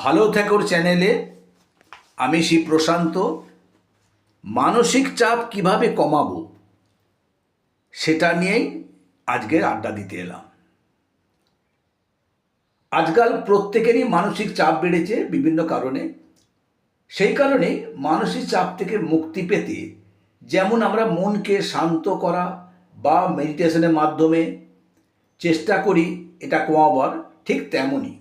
ভালো থাকোর চ্যানেলে আমি শ্রী প্রশান্ত মানসিক চাপ কিভাবে কমাবো সেটা নিয়েই আজকের আড্ডা দিতে এলাম। আজকাল প্রত্যেকেরই মানসিক চাপ বেড়েছে বিভিন্ন কারণে। সেই কারণে মানসিক চাপ থেকে মুক্তি পেতে যেমন আমরা মনকে শান্ত করা বা মেডিটেশনের মাধ্যমে চেষ্টা করি এটা কমাবার, ঠিক তেমনই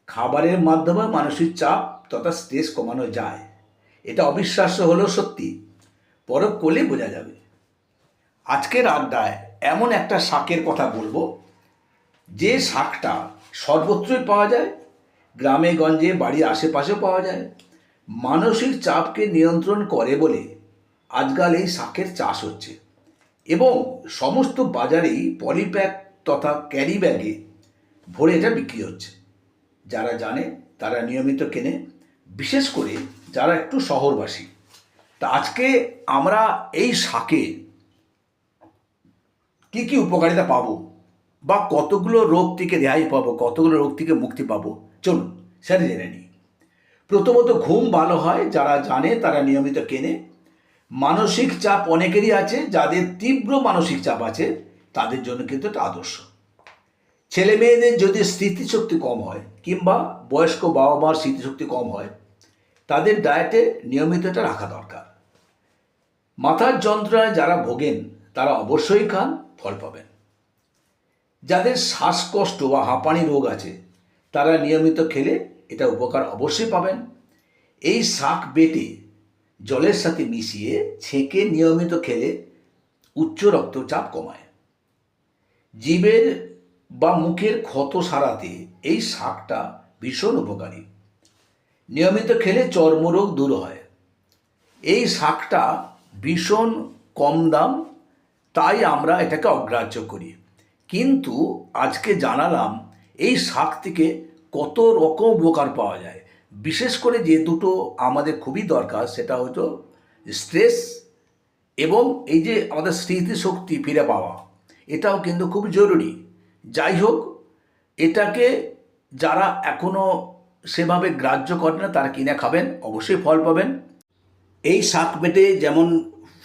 খাবারের মাধ্যমে মানসিক চাপ তথা স্ট্রেস কমানো যায়। এটা অবিশ্বাস্য হলেও সত্যি, পরখ করলে বোঝা যাবে। আজকের আড্ডায় এমন একটা শাকের কথা বলবো যে শাকটা সর্বত্রই পাওয়া যায়, গ্রামে গঞ্জে বাড়ির আশেপাশেও পাওয়া যায়। মানসিক চাপকে নিয়ন্ত্রণ করে বলে আজকাল এই শাকের চাষ হচ্ছে এবং সমস্ত বাজারেই পলিপ্যাক তথা ক্যারি ব্যাগে ভরে এটা বিক্রি হচ্ছে। যারা জানে তারা নিয়মিত কেনে, বিশেষ করে যারা একটু শহরবাসী। তা আজকে আমরা এই শাকে কী কী উপকারিতা পাবো বা কতগুলো রোগ থেকে রেহাই পাবো, কতগুলো রোগ থেকে মুক্তি পাবো, চলুন সেটা জেনে নিই। প্রথমত, ঘুম ভালো হয়, যারা জানে তারা নিয়মিত কেনে। মানসিক চাপ অনেকেরই আছে, যাদের তীব্র মানসিক চাপ আছে তাদের জন্য কিন্তু এটা আদর্শ। ছেলে মেয়েদের যদি স্মৃতিশক্তি কম হয় কিংবা বয়স্ক বাবা মার স্মৃতিশক্তি কম হয়, তাদের ডায়েটে নিয়মিত এটা রাখা দরকার। মাথার যন্ত্রণায় যারা ভোগেন তারা অবশ্যই খান, ফল পাবেন। যাদের শ্বাসকষ্ট বা হাঁপানি রোগ আছে তারা নিয়মিত খেলে এটা উপকার অবশ্যই পাবেন। এই শাক বেটে জলের সাথে মিশিয়ে ছেঁকে নিয়মিত খেলে উচ্চ রক্তচাপ কমায়। জিভের বা মুখের ক্ষত সারাতে এই শাকটা ভীষণ উপকারী। নিয়মিত খেলে চর্মরোগ দূর হয়। এই শাকটা ভীষণ কম দাম, তাই আমরা এটাকে অগ্রাহ্য করি। কিন্তু আজকে জানালাম এই শাক থেকে কত রকম উপকার পাওয়া যায়। বিশেষ করে যে দুটো আমাদের খুবই দরকার, সেটা হলো স্ট্রেস এবং এই যে আমাদের স্মৃতিশক্তি ফিরে পাওয়া, এটাও কিন্তু খুব জরুরি। যাই হোক, এটাকে যারা এখনও সেভাবে গ্রাহ্য করে না তারা কিনে খাবেন, অবশ্যই ফল পাবেন। এই শাক বেটে যেমন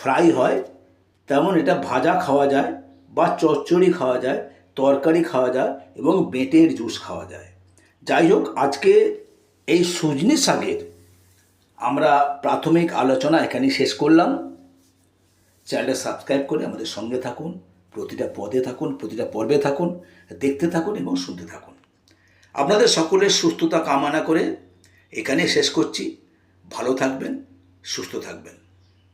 ফ্রাই হয় তেমন এটা ভাজা খাওয়া যায় বা চচ্চড়ি খাওয়া যায়, তরকারি খাওয়া যায় এবং বেটের জুস খাওয়া যায়। যাই হোক, আজকে এই সজনে শাকের আমরা প্রাথমিক আলোচনা এখানেই শেষ করলাম। চ্যানেলটা সাবস্ক্রাইব করে আমাদের সঙ্গে থাকুন, প্রতিটা পদে থাকুন, প্রতিটা পর্বে থাকুন, দেখতে থাকুন এবং শুনতে থাকুন। আপনাদের সকলের সুস্থতা কামনা করে এখানে শেষ করছি। ভালো থাকবেন, সুস্থ থাকবেন।